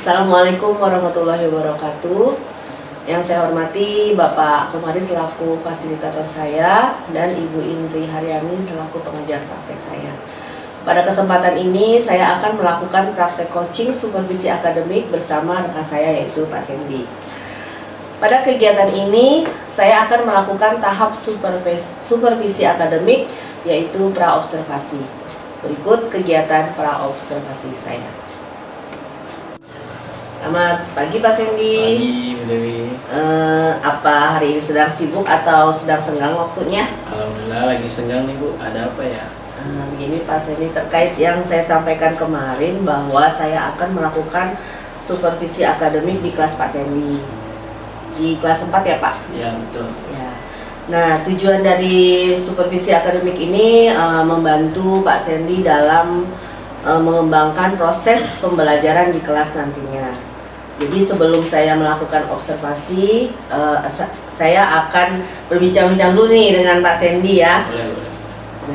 Assalamualaikum warahmatullahi wabarakatuh. Yang saya hormati Bapak Komari selaku fasilitator saya dan Ibu Indri Haryani selaku pengajar praktek saya. Pada kesempatan ini saya akan melakukan praktek coaching supervisi akademik bersama rekan saya yaitu Pak Sandy. Pada kegiatan ini saya akan melakukan tahap supervisi akademik yaitu praobservasi. Berikut kegiatan praobservasi saya. Selamat pagi Pak Sandy. Pagi Bu Dewi. Apa hari ini sedang sibuk atau sedang senggang waktunya? Alhamdulillah lagi senggang nih Bu. Ada apa ya? Begini Pak Sandy, terkait yang saya sampaikan kemarin bahwa saya akan melakukan supervisi akademik di kelas Pak Sandy. Di kelas 4 ya Pak? Ya betul. Ya. Nah, tujuan dari supervisi akademik ini membantu Pak Sandy dalam mengembangkan proses pembelajaran di kelas nantinya. Jadi sebelum saya melakukan observasi, saya akan berbincang-bincang dulu nih dengan Pak Sandy ya. Boleh.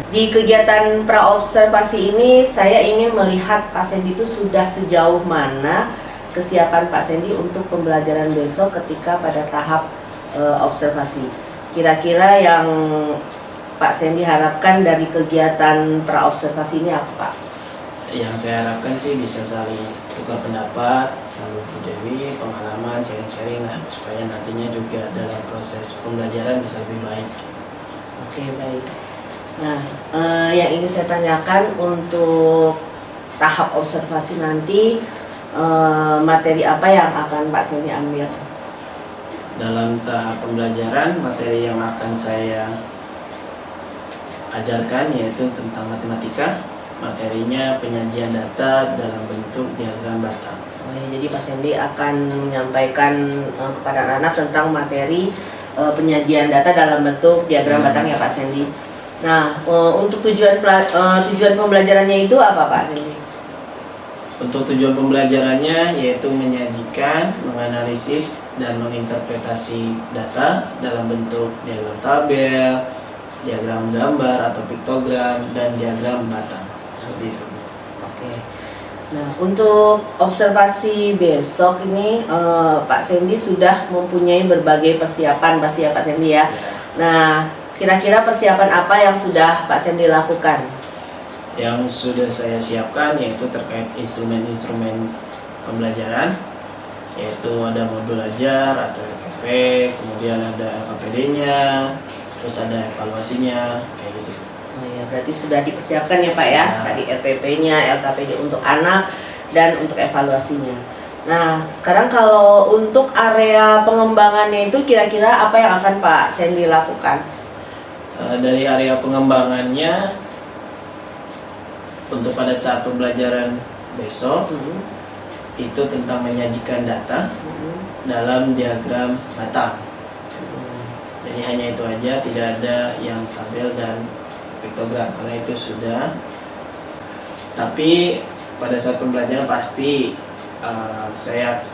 Di kegiatan praobservasi ini saya ingin melihat Pak Sandy itu sudah sejauh mana kesiapan Pak Sandy untuk pembelajaran besok ketika pada tahap observasi. Kira-kira yang Pak Sandy harapkan dari kegiatan praobservasi ini apa Pak? Yang saya harapkan sih bisa saling tukar pendapat, saling Bu Dewi, pengalaman, sharing-sharing lah, supaya nantinya juga dalam proses pembelajaran bisa lebih baik. Oke, baik. Nah, yang ingin saya tanyakan untuk tahap observasi nanti, materi apa yang akan Pak Sandy ambil? Dalam tahap pembelajaran, materi yang akan saya ajarkan yaitu tentang matematika. Materinya penyajian data dalam bentuk diagram batang. Oh, ya, jadi Pak Sandy akan menyampaikan kepada anak-anak tentang materi penyajian data dalam bentuk diagram batang ya Pak Sandy. Nah, untuk tujuan pembelajarannya itu apa Pak Sandy? Untuk tujuan pembelajarannya yaitu menyajikan, menganalisis, dan menginterpretasi data dalam bentuk diagram tabel, diagram gambar atau piktogram, dan diagram batang. Seperti itu. Oke. Nah, untuk observasi besok ini Pak Sandy sudah mempunyai berbagai persiapan pasti ya Pak Sandy ya. Nah, kira-kira persiapan apa yang sudah Pak Sandy lakukan? Yang sudah saya siapkan yaitu terkait instrumen-instrumen pembelajaran, yaitu ada modul ajar atau LKP, kemudian ada LKPD-nya, terus ada evaluasinya, kayak gitu. Oh ya, berarti sudah dipersiapkan ya Pak ya, dari RPP-nya, LKPD untuk anak, dan untuk evaluasinya. Nah, sekarang kalau untuk area pengembangannya itu kira-kira apa yang akan Pak Sandy lakukan? Dari area pengembangannya, untuk pada saat pembelajaran besok, itu tentang menyajikan data dalam diagram batang. Jadi hanya itu aja, tidak ada yang tabel dan piktogram karena itu sudah. Tapi pada saat pembelajaran pasti saya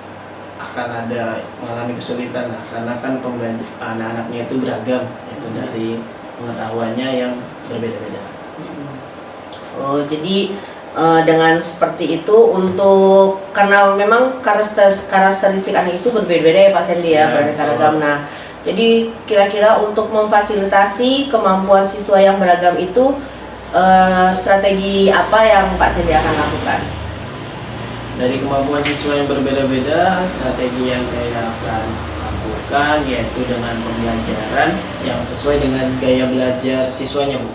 akan ada mengalami kesulitan lah, karena kan anak-anaknya itu beragam, yaitu dari pengetahuannya yang berbeda-beda. Oh, jadi dengan seperti itu untuk karena memang karakteristik anak itu berbeda-beda ya Pak Sandy ya, beraneka ragam. Nah, jadi kira-kira untuk memfasilitasi kemampuan siswa yang beragam itu strategi apa yang Pak Sandy akan lakukan? Dari kemampuan siswa yang berbeda-beda, strategi yang saya akan lakukan yaitu dengan pembelajaran yang sesuai dengan gaya belajar siswanya Bu.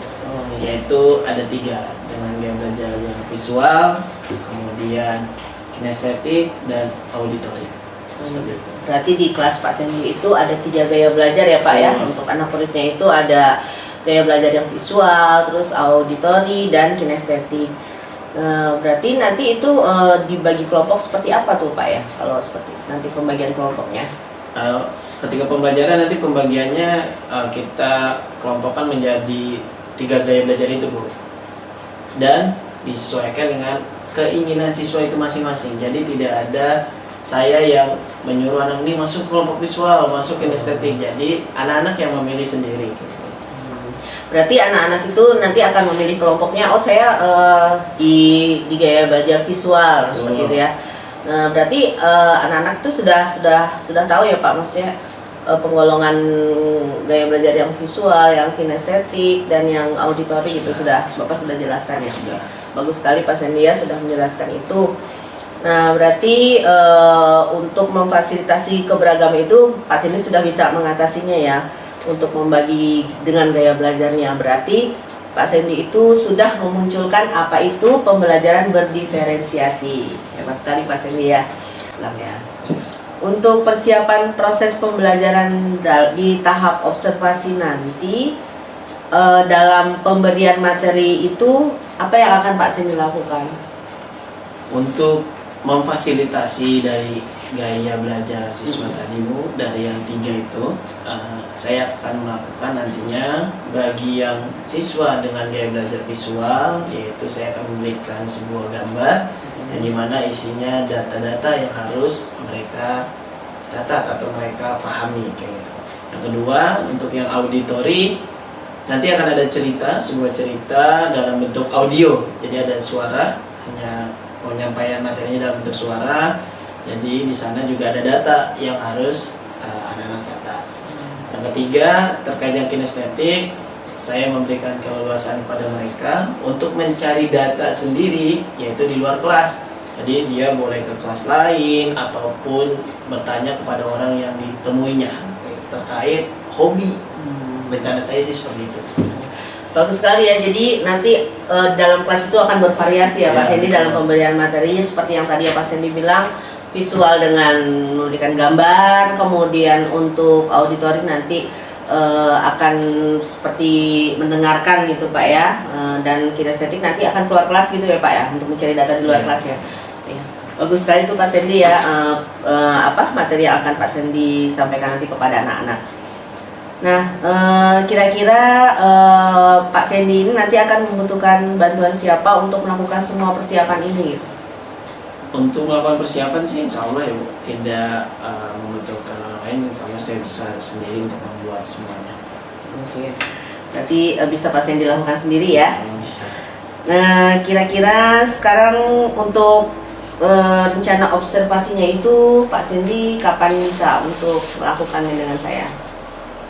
Yaitu ada 3, dengan gaya belajar yang visual, kemudian kinestetik, dan auditori. Berarti di kelas Pak Sandy itu ada 3 gaya belajar ya Pak ya. Untuk anak muridnya itu ada gaya belajar yang visual, terus auditori, dan kinestetik. Berarti nanti itu dibagi kelompok seperti apa tuh Pak ya, kalau seperti nanti pembagian kelompoknya? Ketika pembelajaran nanti pembagiannya kita kelompokkan menjadi 3 gaya belajar itu Bu, dan disesuaikan dengan keinginan siswa itu masing-masing. Jadi tidak ada saya yang menyuruh anak ini masuk kelompok visual, masuk kinestetik. Jadi anak-anak yang memilih sendiri. Berarti anak-anak itu nanti akan memilih kelompoknya. Oh, saya di gaya belajar visual seperti itu ya. Nah, berarti anak-anak itu sudah tahu ya Pak, maksudnya penggolongan gaya belajar yang visual, yang kinestetik, dan yang auditori gitu Bapak sudah jelaskan ya. Sudah. Bagus sekali Pak Sendia sudah menjelaskan itu. Nah, berarti untuk memfasilitasi keberagaman itu Pak Sendi sudah bisa mengatasinya ya untuk membagi dengan gaya belajarnya. Berarti Pak Sendi itu sudah memunculkan apa itu pembelajaran berdiferensiasi. Hebat sekali Pak Sendi ya. Ulang ya. Untuk persiapan proses pembelajaran di tahap observasi nanti, dalam pemberian materi itu apa yang akan Pak Sendi lakukan? Untuk memfasilitasi dari gaya belajar siswa tadi Bu, dari yang 3 itu, saya akan melakukan nantinya bagi yang siswa dengan gaya belajar visual, yaitu saya akan memberikan sebuah gambar yang dimana isinya data-data yang harus mereka catat atau mereka pahami kayak gitu. Yang kedua, untuk yang auditori nanti akan ada sebuah cerita dalam bentuk audio. Jadi ada suara, hanya penyampaian materinya dalam bentuk suara. Jadi di sana juga ada data yang harus anak-anak catat. Yang ketiga, terkait yang kinestetik, saya memberikan keleluasaan kepada mereka untuk mencari data sendiri, yaitu di luar kelas. Jadi dia boleh ke kelas lain ataupun bertanya kepada orang yang ditemuinya terkait hobi. Rencana saya sih seperti itu. Bagus sekali ya. Jadi nanti dalam kelas itu akan bervariasi ya Pak Sendi dalam pemberian materinya, seperti yang tadi ya Pak Sendi bilang, visual dengan memberikan gambar, kemudian untuk auditori nanti akan seperti mendengarkan gitu Pak ya, dan kinestetik nanti akan keluar kelas gitu ya Pak ya, untuk mencari data di luar kelas ya. Bagus sekali itu Pak Sendi ya, materi yang akan Pak Sendi sampaikan nanti kepada anak-anak. Nah, kira-kira Pak Sendi ini nanti akan membutuhkan bantuan siapa untuk melakukan semua persiapan ini? Untuk melakukan persiapan sih insya Allah ya Bu, tidak membutuhkan orang lain. Insya Allah saya bisa sendiri untuk membuat semuanya. Oke, berarti bisa Pak Sendi lakukan sendiri ya? Bisa. Nah, kira-kira sekarang untuk rencana observasinya itu Pak Sendi kapan bisa untuk melakukannya dengan saya?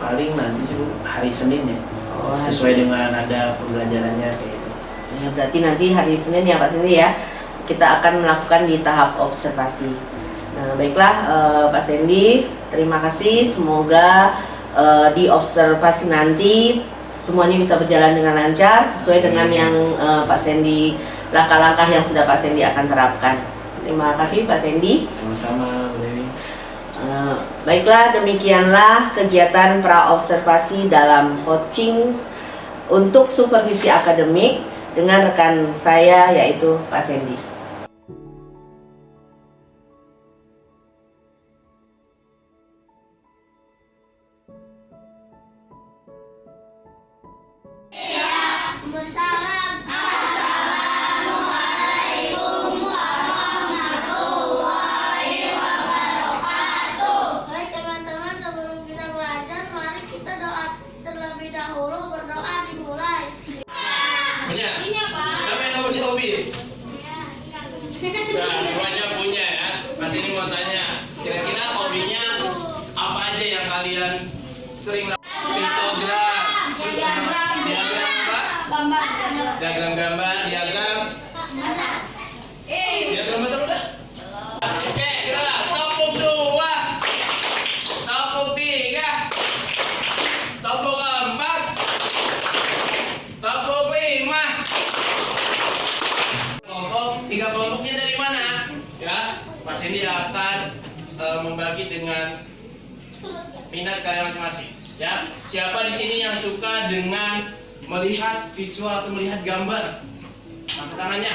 Paling nanti sih Bu, hari Senin ya. Oh, sesuai dengan ada pembelajarannya kayak gitu. Ya, berarti nanti hari Senin ya Pak Sendi ya, kita akan melakukan di tahap observasi. Nah, baiklah Pak Sendi, terima kasih. Semoga di observasi nanti semuanya bisa berjalan dengan lancar sesuai dengan yang Pak Sendi, langkah-langkah yang sudah Pak Sendi akan terapkan. Terima kasih Pak Sendi. Sama-sama Bu Dewi. Baiklah, demikianlah kegiatan pra-observasi dalam coaching untuk supervisi akademik dengan rekan saya yaitu Pak Sendi. Nah, semuanya punya ya. Mas ini mau tanya, kira-kira hobinya apa aja yang kalian sering lakukan? Piktogram, diagram apa? Diagram gambar, diagram betul udah? Oke, kita topuk 2, topuk 3, topuk 4, topuk 5. Tiga kelompoknya dari mana? Ya, Pak Sendi akan membagi dengan minat kalian masing-masing. Ya, siapa di sini yang suka dengan melihat visual atau melihat gambar? Angkat tangannya.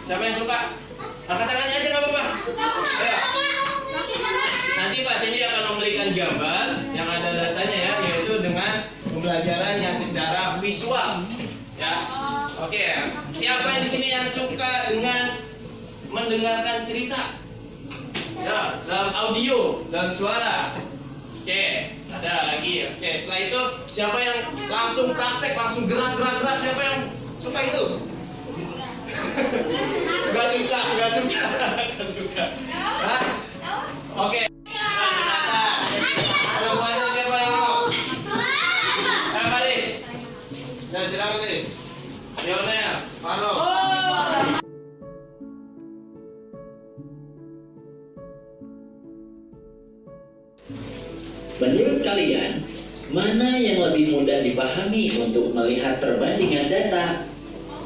Siapa yang suka? Angkat tangannya aja nggak apa-apa. Ya. Nanti Pak Sendi akan memberikan gambar yang ada datanya ya, yaitu dengan pembelajaran yang secara visual. Ya, oke. Siapa yang di sini yang suka dengan mendengarkan cerita? Ya, dalam audio, dalam suara. Oke, ada lagi. Oke, setelah itu siapa yang langsung praktek, langsung gerak? Siapa yang suka itu? Gak suka. nggak suka, nggak suka. Hah? Oke. Semuanya siapa yang mau? Faris. Ya silakan Faris. Lionel, Marlo. Menurut kalian, mana yang lebih mudah dipahami untuk melihat perbandingan data?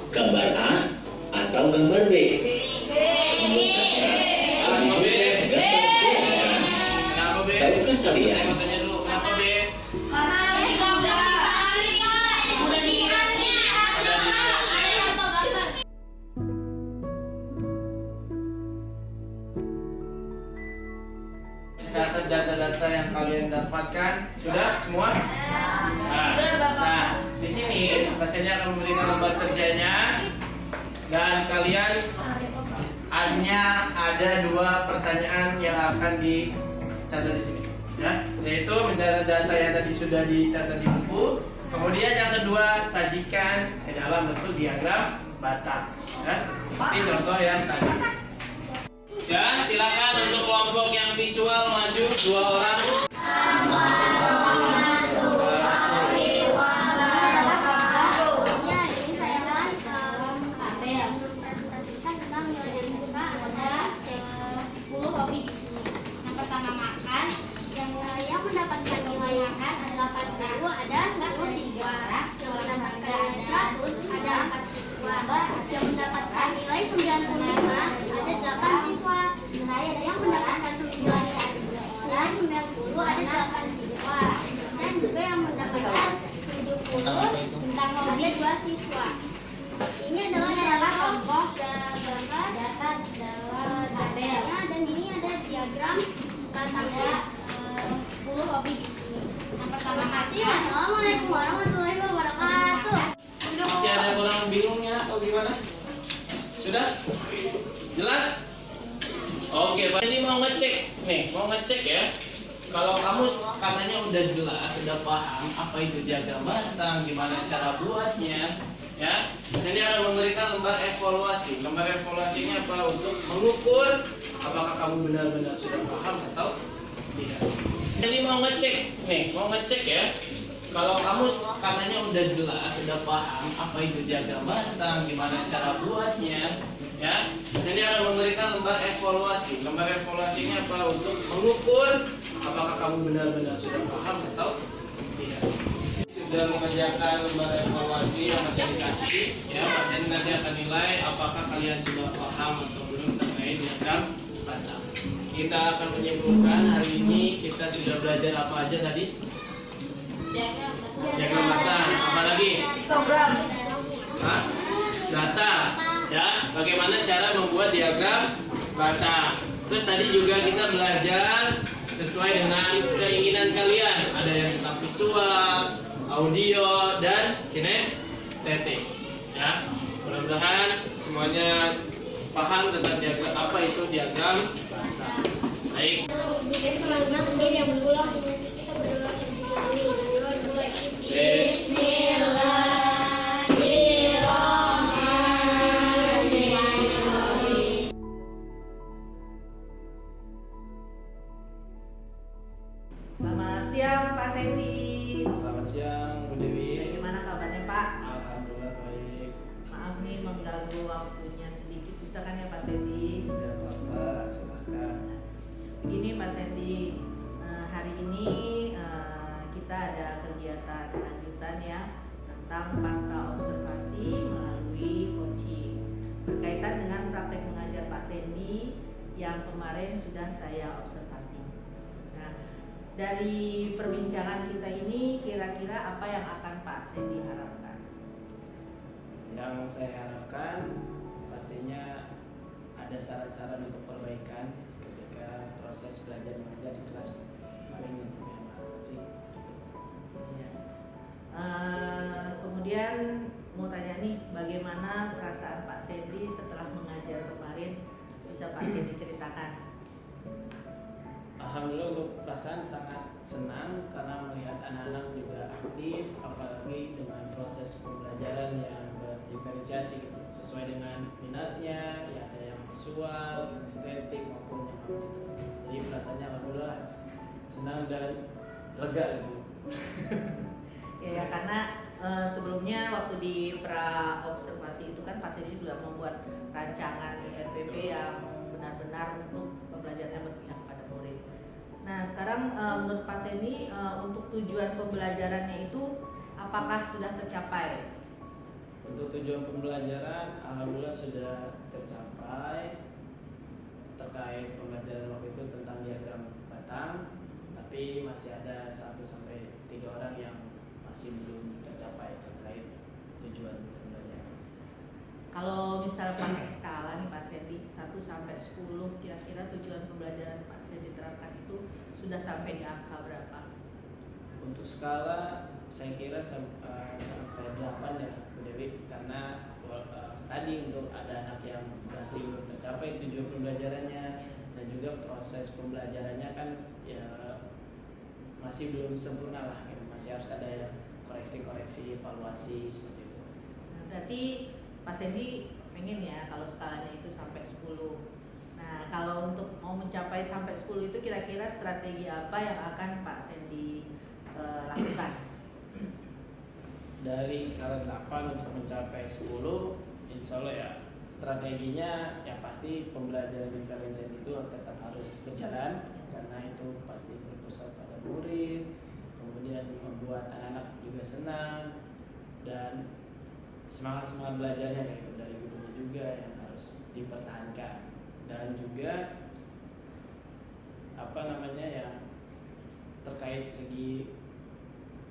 Gambar A atau gambar B? Kenapa B? Kenapa B? Tahukah kalian? Saya mau tanya dulu, kenapa B? Catat data-data yang kalian dapatkan sudah semua? Nah, di sini pasiennya akan memberikan lembar kerjanya dan kalian hanya ada 2 pertanyaan yang akan dicatat di sini, ya, yaitu mencatat data yang tadi sudah dicatat di buku. Kemudian yang kedua, sajikan ke dalam bentuk diagram batang, ya, seperti contoh yang tadi. Dan silakan untuk kelompok yang visual maju 2 orang. Yang pertama makan, yang mendapatkan nilai makan ada 80, ada 10 siswa. Yang mendapatkan 100 ada 4 siswa. Yang mendapatkan nilai 95 ada 8 siswa. Yang mendapatkan 90 ada 8 siswa. Dan juga yang mendapatkan 70 tentang ada 2 siswa. Ini adalah contoh gambar data dalam tabelnya, dan ini ada diagram batangnya 10 hobi di sini. Yang pertama kasih. Assalamualaikum warahmatullahi wabarakatuh. Masih ada yang kurang bingungnya atau gimana? Sudah? Jelas? Oke, Pak. Ini mau ngecek nih, mau ngecek ya. Kalau kamu katanya udah jelas, sudah paham apa itu diagram batang, gimana cara buatnya, ya. Ini akan memberikan lembar evaluasi. Lembar evaluasinya apa? Untuk mengukur apakah kamu benar-benar sudah paham atau tidak. Jadi mau ngecek nih, mau ngecek ya. Kalau kamu katanya udah jelas, sudah paham apa itu diagram batang, gimana cara buatnya, ya. Ini akan memberikan lembar evaluasi. Lembar evaluasinya apa? Untuk mengukur apakah kamu benar-benar sudah paham atau tidak. Sudah mengerjakan lembar evaluasi yang masih dikasih, ya. Pasien nanti akan nilai apakah kalian sudah paham atau belum terkait diagram batang. Kita akan menyimpulkan hari ini kita sudah belajar apa aja tadi? Diagram batang. Apa lagi? Hah? Data. Ya, bagaimana cara membuat diagram batang. Terus tadi juga kita belajar sesuai dengan keinginan kalian. Ada yang tentang visual, audio, dan kinestetik. Ya, mudah-mudahan semuanya paham tentang diagram apa itu diagram batang. Baik. Bismillahirrahmanirrahim. Selamat siang Pak Sandy. Selamat siang Bu Dewi. Bagaimana kabarnya Pak? Alhamdulillah baik. Maaf nih mengganggu waktunya sedikit, bisa kan ya Pak Sandy? Tidak apa-apa, silahkan. Begini Pak Sandy, hari ini kita ada kegiatan lanjutan ya tentang pasca observasi melalui coaching berkaitan dengan praktek mengajar Pak Sandy yang kemarin sudah saya observasi. Nah, dari perbincangan kita ini kira-kira apa yang akan Pak Sandy harapkan? Yang saya harapkan pastinya ada saran-saran untuk perbaikan ketika proses belajar mengajar di kelas paling intinya sih. Iya. Kemudian mau tanya nih, bagaimana perasaan Pak Sandy setelah mengajar kemarin? Bisa Pak Sandy ceritakan? Alhamdulillah untuk perasaan sangat senang karena melihat anak-anak juga aktif, apalagi dengan proses pembelajaran yang berdiferensiasi gitu, sesuai dengan minatnya, ya ada yang visual, estetik maupun yang itu. Jadi perasaannya alhamdulillah senang dan lega gitu. Ya, karena sebelumnya waktu di pra observasi itu kan Pak Sandy juga membuat rancangan RPP yang benar-benar untuk pembelajarannya berpihak pada murid. Nah, sekarang menurut Pak Sandy untuk tujuan pembelajarannya itu apakah sudah tercapai? Untuk tujuan pembelajaran alhamdulillah sudah tercapai. Terkait pembelajaran waktu itu tentang diagram batang, tapi masih ada 1-3 orang yang masih belum tercapai terkait tujuan pembelajaran. Kalau misal pakai skala nih Pak Sandy 1 sampai 10, kira-kira tujuan pembelajaran Pak Sandy diterapkan itu sudah sampai di angka berapa? Untuk skala saya kira sampai 8 ya Bu Dewi, karena tadi untuk ada anak yang masih belum tercapai tujuan pembelajarannya dan juga proses pembelajarannya kan ya masih belum sempurna lah, gitu. Masih harus ada yang koreksi-koreksi, evaluasi seperti itu. Nah, berarti Pak Sandy pengen ya kalau skalanya itu sampai 10. Nah, kalau untuk mau mencapai sampai 10 itu kira-kira strategi apa yang akan Pak Sandy lakukan? Dari skala 8 untuk mencapai 10, insya Allah ya strateginya yang pasti pembelajaran diferensial itu tetap harus berjalan, karena itu pasti berpusat pada murid, kemudian membuat anak-anak juga senang dan semangat belajarnya kayak itu dari gurunya juga yang harus dipertahankan. Dan juga yang terkait segi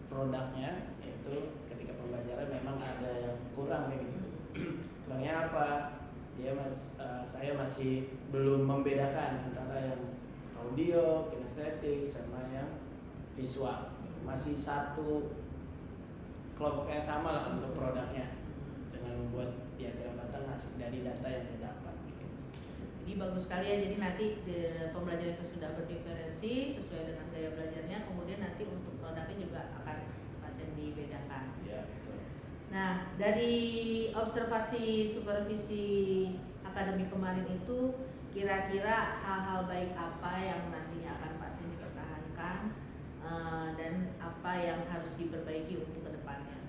produknya, itu ketika pembelajaran memang ada yang kurang kayak gitu. Kurangnya apa? Saya masih belum membedakan antara yang audio, kinestetik sama yang visual. Itu masih satu kelompok yang sama lah untuk produknya, dengan membuat diagram batang hasil dari data yang didapat. Jadi bagus sekali ya, jadi nanti pembelajaran itu sudah berdiferensi sesuai dengan gaya belajarnya, kemudian nanti untuk produknya juga akan Pak Sandy bedakan. Ya, betul. Nah, dari observasi supervisi akademik kemarin itu kira-kira hal-hal baik apa yang nantinya akan Pak Sandy pertahankan dan apa yang harus diperbaiki untuk kedepannya?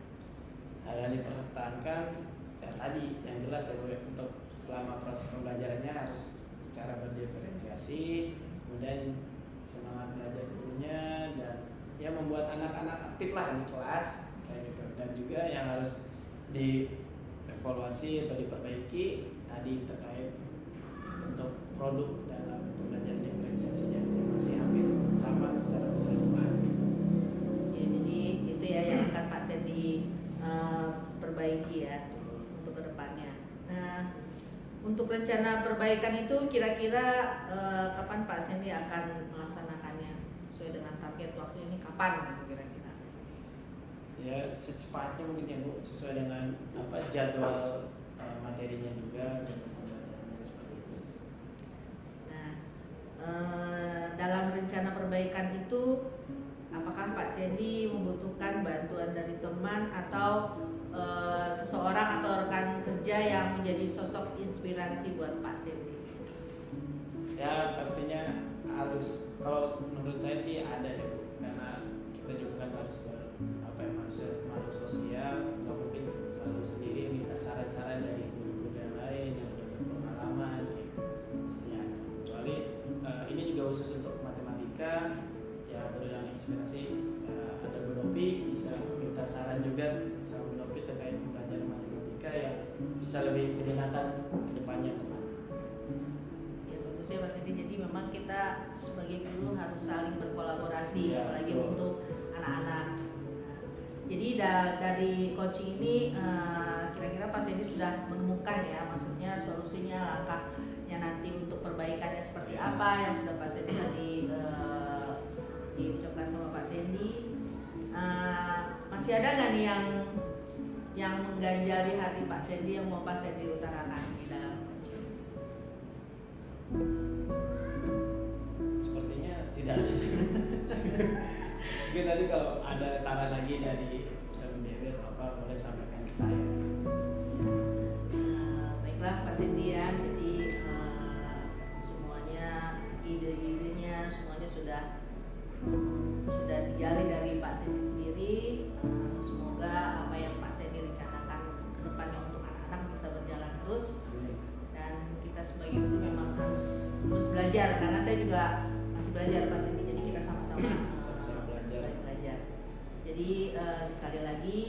Hal yang dipertahankan ya tadi yang jelas ya, untuk selama proses pembelajarannya harus secara berdiferensiasi, kemudian semangat belajar gurunya, dan ya membuat anak-anak aktif lah di kelas kayak gitu. Dan juga yang harus dievaluasi atau diperbaiki tadi terkait untuk produk dalam pembelajaran diferensiasinya yang masih hampir sama secara keseluruhan. Ya, jadi itu ya yang akan Pak Sandy perbaiki ya untuk kedepannya. Nah, untuk rencana perbaikan itu kira-kira kapan Pak Sandy akan melaksanakannya sesuai dengan target waktu ini, kapan gitu kira-kira? Ya secepatnya mungkin ya Bu, sesuai dengan jadwal materinya juga dan pembelajarannya seperti itu. Nah, dalam rencana perbaikan itu apakah Pak Sandy membutuhkan bantuan dari teman atau seseorang atau rekan kerja yang menjadi sosok inspirasi buat Pak Sandy? Ya pastinya harus, kalau menurut saya sih ada ya Bu, karena kita juga kan harus makhluk sosial, nggak mungkin selalu sendiri, minta saran-saran dari guru-guru yang lain yang udah berpengalaman gitu, pastinya ada. Kecuali ini juga khusus untuk matematika ya, guru yang inspirasi ada Bu Nopi, bisa minta saran juga sama Bu Nopi terkait pembelajaran matematika yang bisa lebih menyenangkan ke depannya teman. Ya bagus ya Pak Sandy, jadi memang kita sebagai guru harus saling berkolaborasi Ya, apalagi betul. untuk anak-anak. Jadi dari coaching ini kira-kira Pak Sandy sudah menemukan ya, maksudnya solusinya, langkahnya nanti untuk perbaikannya seperti apa yang sudah Pak Sandy tadi diucapkan sama Pak Sandy. Masih ada nggak nih yang mengganjali hati Pak Sandy yang mau Pak Sandy utarakan di dalam coaching? Sepertinya tidak ada sih. Mungkin nanti kalau ada saran lagi dari Ustaz Dewi atau apa, boleh sampaikan ke saya. Baiklah Pak Sandy ya, jadi sudah digali dari Pak Sandy sendiri. Semoga apa yang Pak Sandy rencanakan ke depannya untuk anak-anak bisa berjalan terus. Dan kita sebagai guru memang harus terus belajar, karena saya juga masih belajar Pak Sandy, jadi kita sama-sama belajar. Jadi sekali lagi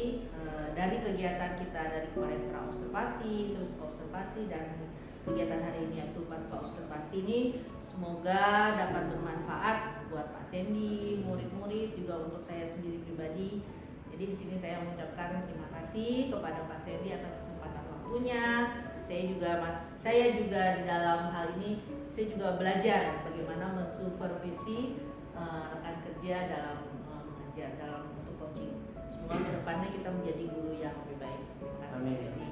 dari kegiatan kita dari kemarin pra-observasi, terus observasi, dan kegiatan hari ini yaitu pasca observasi ini, semoga dapat bermanfaat buat Pak Sandy, murid-murid, juga untuk saya sendiri pribadi. Jadi di sini saya mengucapkan terima kasih kepada Pak Sandy atas kesempatan waktunya. Saya juga di dalam hal ini saya juga belajar bagaimana mensupervisi rekan kerja dalam mengajar, dalam untuk coaching. Semoga kedepannya kita menjadi guru yang lebih baik. Terima kasih Pak Sandy.